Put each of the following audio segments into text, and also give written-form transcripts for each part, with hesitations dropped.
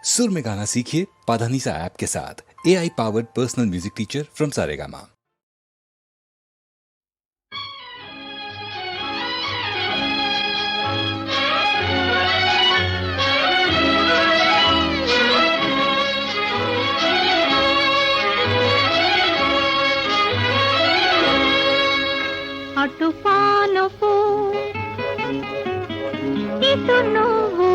सुर में गाना सीखिए पाधानीसा ऐप के साथ। AI powered personal music teacher from Saregama. అటు పానుపు ఇటు నువ్వు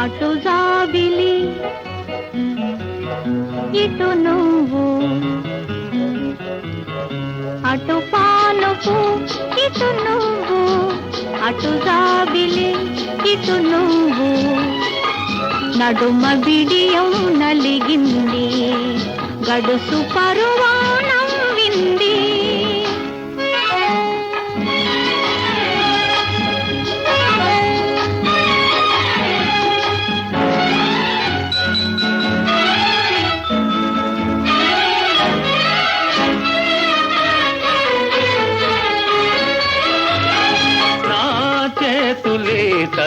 అటు జాబిలి ఇటు నువ్వు అటు పానుపు ఇటు నువ్వు అటు జాబిలి ఇటు నువ్వు నడుమ బిడియం నలిగింది గడుసు పరువాణం వింది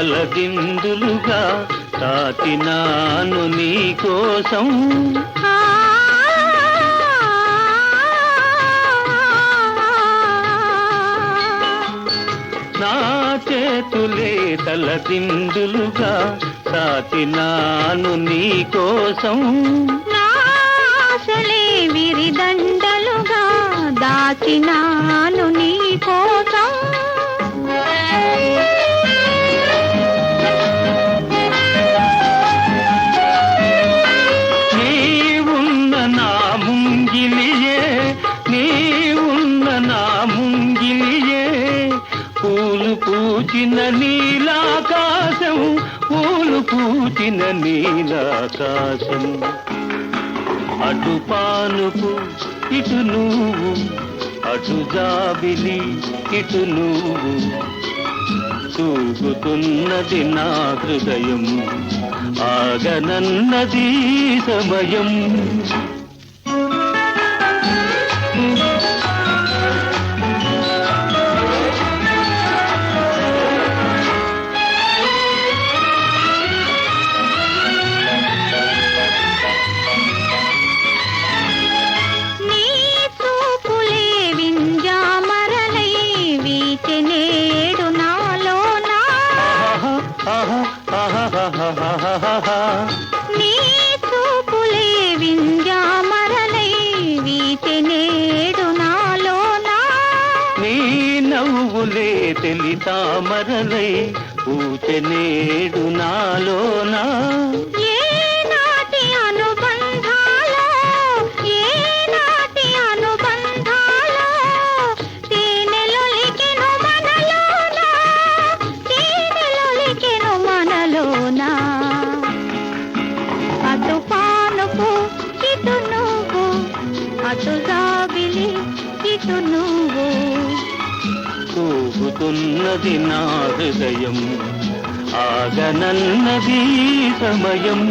తలదిందులుగా తాకినాను నీ కోసం నా చేతులే తలదిందులుగా తాకినాను నీ కోసం నాశలే విరిదండలుగా దాచినాను నీ కోసం పూచిన నీలాకాశం పూలు పూచిన నీలాకాశం అటు పానుపు ఇటు నువ్వు అటు జాబిలి ఇటు నువ్వు తూగుతున్నది నా హృదయం ఆగనన్నది సమయం నీ చూపులే వింజామరలై వీచెనేడు నాలోనా నీ నవ్వులే తెలి తామరలై పూచెనేడు నాలోనా అటు జాబిలి ఇటు నువ్వు తూగుతున్నది నా హృదయం ఆగనన్నది సమయం